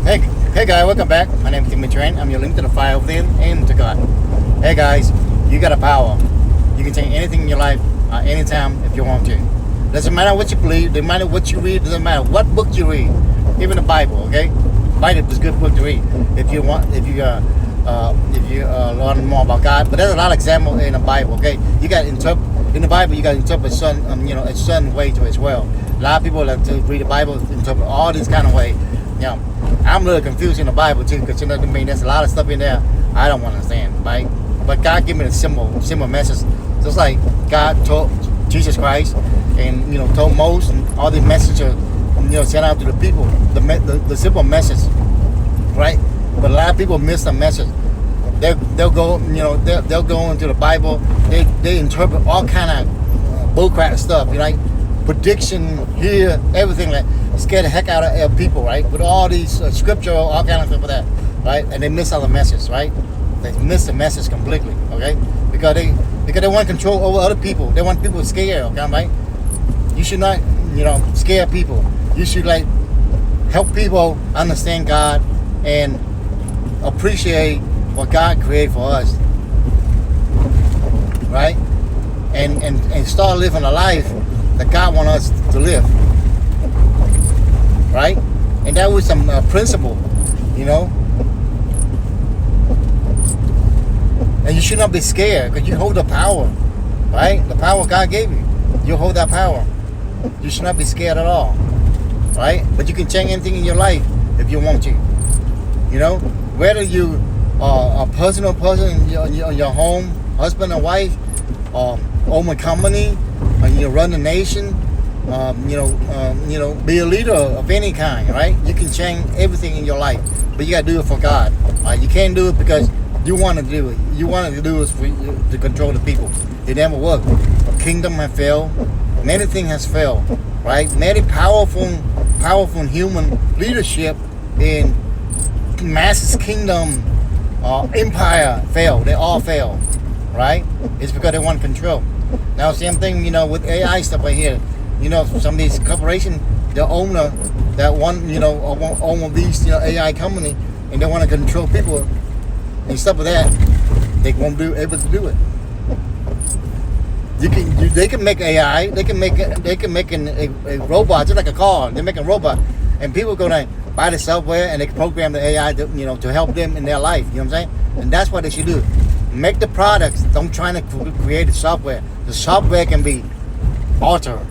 Hey, hey guys, welcome back. My name is Timmy Train. I'm your link to the fire within and to God. Hey guys, you got a power. You can change anything in your life anytime if you want to. Doesn't matter what you believe, doesn't matter what you read, doesn't matter what book you read. Even the Bible, okay? Bible is a good book to read if you learn more about God. But there's a lot of examples in the Bible, okay? You got in the Bible, you got to interpret a certain way to it as well. A lot of people like to read the Bible, interpret all these kind of way. I'm a little confused in the Bible too, because there's a lot of stuff in there I don't understand, right? But God gave me a simple message, just like God told Jesus Christ, and told Moses, and all these messages, sent out to the people, the simple message, right? But a lot of people miss the message. They'll go into the Bible, they interpret all kind of bullcrap stuff, like prediction here, everything, like scare the heck out of people, right? With all these scripture, all kind of stuff like that, right? And they miss out the message, right? They miss the message completely, okay? Because they want control over other people. They want people scared, okay, right? You should not, scare people. You should help people understand God and appreciate what God created for us, right? And start living a life that God wants us to live, right? And that was some principle, and you should not be scared, because you hold the power, right? The power God gave you, you hold that power. You should not be scared at all, right? But you can change anything in your life if you want to, whether you are a personal person in your home, husband and wife, own a company, or run the nation, be a leader of any kind, right? You can change everything in your life, but you got to do it for God. You can't do it because you want to do it. You want to do it to control the people. It never worked. Kingdom has failed. Many things has failed, right? Many powerful human leadership in mass kingdom, empire failed. They all failed, right? It's because they want control. Now, same thing, with AI stuff right here. Some of these corporations, the owner that own these, AI company, and they want to control people and stuff like that. They won't be able to do it. They can make AI. They can make a robot, just like a car. They make a robot, and people go to buy the software and they can program the AI to help them in their life. You know what I'm saying? And that's what they should do. Make the products. Don't try to create the software. The software can be altered,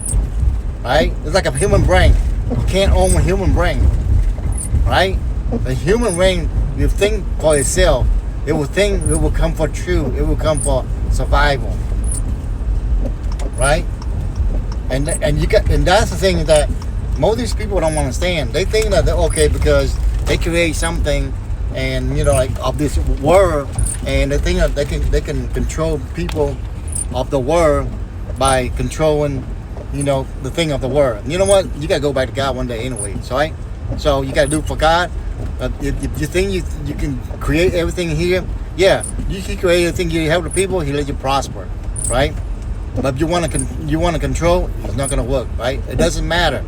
right? It's like a human brain. You can't own a human brain, right? The human brain will think for itself. It will come for truth. It will come for survival, right? And that's the thing that most of these people don't understand. They think that they're okay because they create something, and of this world, and they think that they can control people of the world by controlling the thing of the world. You know what? You gotta go back to God one day anyway. So you gotta do it for God. If you think you can create everything here, yeah, you can create everything. You help the people, He let you prosper, right? But if you want to control, it's not gonna work, right? It doesn't matter,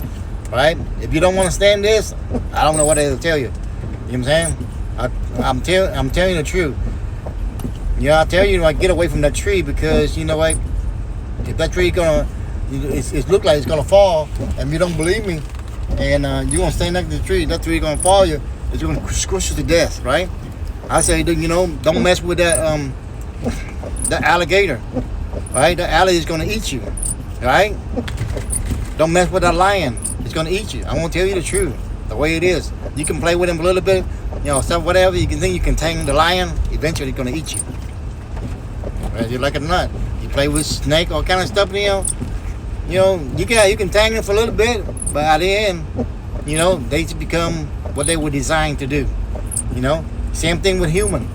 right? If you don't understand this, I don't know what they'll tell you. You know what I'm saying? I'm telling you the truth. I tell you, get away from that tree, because you know what? If that tree it look like it's gonna fall, and you don't believe me, and you're gonna stand next to the tree, that tree gonna fall you. It's gonna squish you to death, right? I say, don't mess with that alligator, right? The alligator is gonna eat you, right? Don't mess with that lion. It's gonna eat you. I'm gonna tell you the truth, the way it is. You can play with him a little bit, stuff, whatever. You can think you can tame the lion. Eventually, it's gonna eat you. Whether you like it or not. You play with snake, all kind of stuff, you can tame them for a little bit, but at the end, they become what they were designed to do. Same thing with human.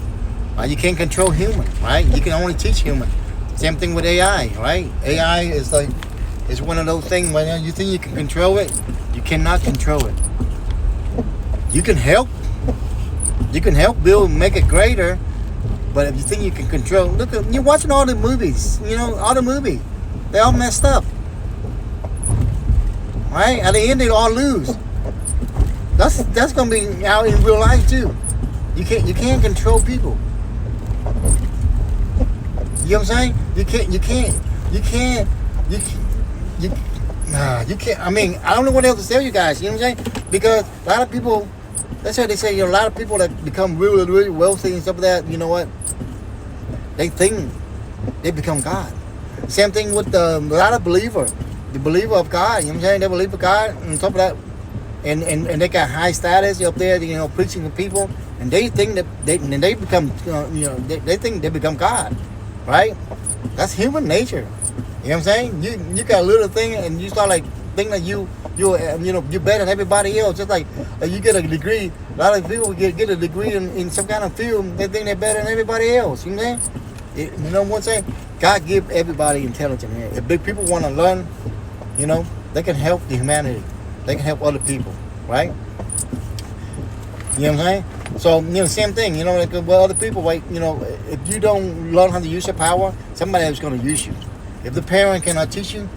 You can't control human, right? You can only teach human. Same thing with AI, right? AI is it's one of those things when you think you can control it, you cannot control it. You can help build, make it greater, but if you think you can control, look, you're watching all the movies, all the movies, they all messed up. Right? At the end, they all lose. That's gonna be out in real life too. You can't control people. You know what I'm saying? You can't. I mean, I don't know what else to tell you guys. You know what I'm saying? Because a lot of people, that's what they say. You know, a lot of people that become really, really wealthy and stuff like that. You know what? They think they become God. Same thing with a lot of believers. The believer of God. You know what I'm saying? They believe in God and stuff like that. And they got high status up there. You know, preaching to people, and they think that they become. They think they become God. Right? That's human nature. You know what I'm saying? You got a little thing and you start like thinking that you're better than everybody else. Just like you get a degree. A lot of people get a degree in some kind of field. They think they're better than everybody else. You know what I'm saying? You know what I'm saying? God give everybody intelligence. If big people want to learn, you know, they can help the humanity. They can help other people. Right? You know what I'm saying? So, you know, same thing, you know, like, well, other people, like, you know, if you don't learn how to use your power, somebody else is going to use you. If the parent cannot teach you,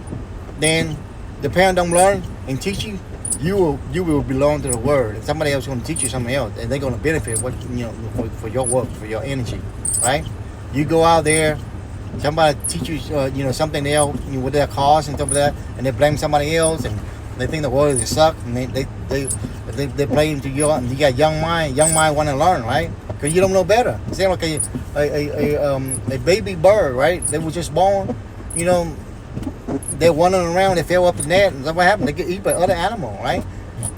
then the parent don't learn and teach you, you will belong to the word. And somebody else is going to teach you something else, and they're going to benefit what for your work, for your energy, right? You go out there, somebody teach you, something else with their cause and stuff like that, and they blame somebody else, and they think the world is suck, and they play into you got young mind want to learn, right? Because you don't know better. It's like a baby bird, right? They were just born, you know, they're wandering around, they fell up the net, and that's what happened. They get eaten by other animal, right?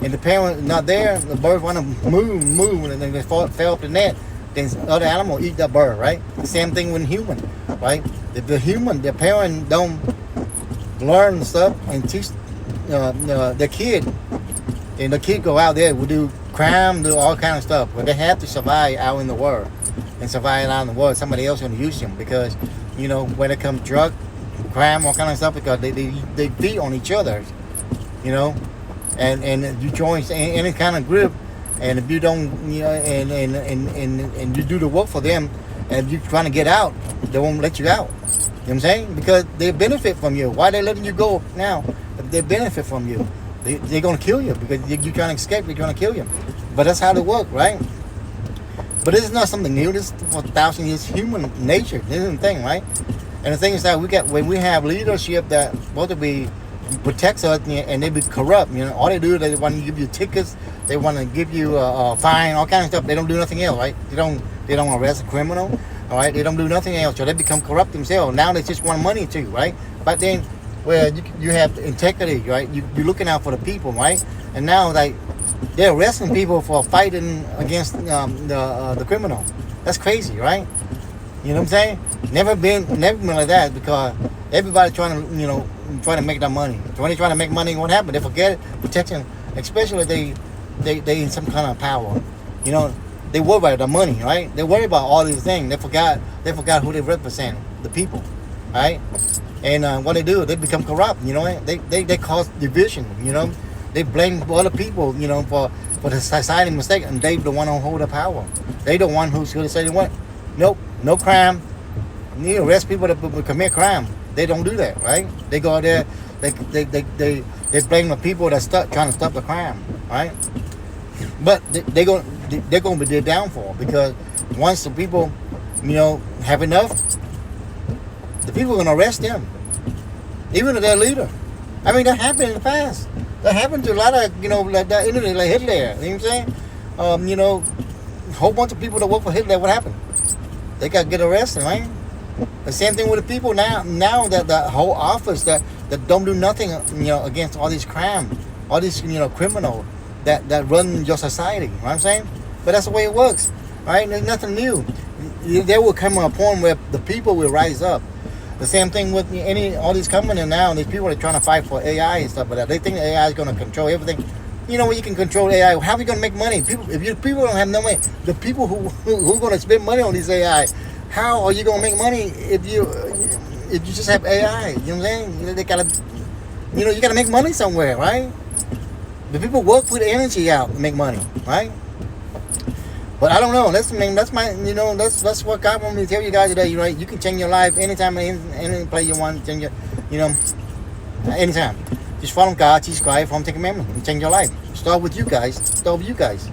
And the parent not there, the bird want to move, and then they fell up the net. Then other animal eat that bird, right? The same thing with human, right? If the parent don't learn stuff and teach the kid, and the kid go out there, will do crime, do all kind of stuff, but they have to survive out in the world, and survive out in the world. Somebody else going to use them because, you know, when it comes drug, crime, all kind of stuff, because they feed on each other, you know, and you join any kind of group, and if you don't, you know, and you do the work for them, and if you're trying to get out, they won't let you out. You know what I'm saying? Because they benefit from you. Why they letting you go now? If they benefit from you, they're going to kill you because you're trying to escape. They're going to kill you. But that's how they work, right? But this is not something new. This is for thousands years human nature. This is the thing, right? And the thing is that when we have leadership that supposed to be protects us, and they be corrupt, you know, all they do is they want to give you tickets, they want to give you a fine, all kind of stuff. They don't do nothing else, right? They don't arrest a criminal, all right? They don't do nothing else, so they become corrupt themselves. Now they just want money too, right? But then, well, you have integrity, right? You're looking out for the people, right? And now, like, they're arresting people for fighting against the criminal. That's crazy, right? You know what I'm saying? Never been like that, because everybody trying to make that money. When they trying to make money, what happened? They forget it, protection, especially they in some kind of power. You know, they worry about the money, right? They worry about all these things. They forgot who they represent, the people, right? And what they do, they become corrupt. You know, they cause division. You know, they blame other people. You know, for the society mistake, and they the one who hold the power. They the one who's going to say, "What? Nope, no crime. You arrest people that commit crime." They don't do that, right? They go out there, they blame the people that trying to stop the crime, right? But they're going to be their downfall, because once the people, you know, have enough, the people are going to arrest them, even if they're leader. I mean, that happened in the past. That happened to a lot of, you know, like that Hitler, like Hitler. You know what I'm saying? You know, a whole bunch of people that work for Hitler. What happened? They got to get arrested, right? The same thing with the people now that the whole office that don't do nothing, you know, against all these crime, all these, you know, criminal that run your society. You know what I'm saying? But that's the way it works, right? There's nothing new. There will come a point where the people will rise up. The same thing with all these companies now. These people are trying to fight for AI and stuff like that. They think AI is going to control everything. You know, when you can control AI, how are you going to make money? If people don't have no money, the people who are going to spend money on these AI, how are you gonna make money if you just have AI? You know what I'm saying? They gotta, you know, you gotta make money somewhere, right? The people work with energy out to make money, right? But I don't know. That's my, you know, that's what God wants me to tell you guys today. You know, you can change your life anytime, any place you want to change your, you know, anytime. Just follow God, Jesus Christ, follow Him, take commandments, and change your life. Start with you guys. Start with you guys.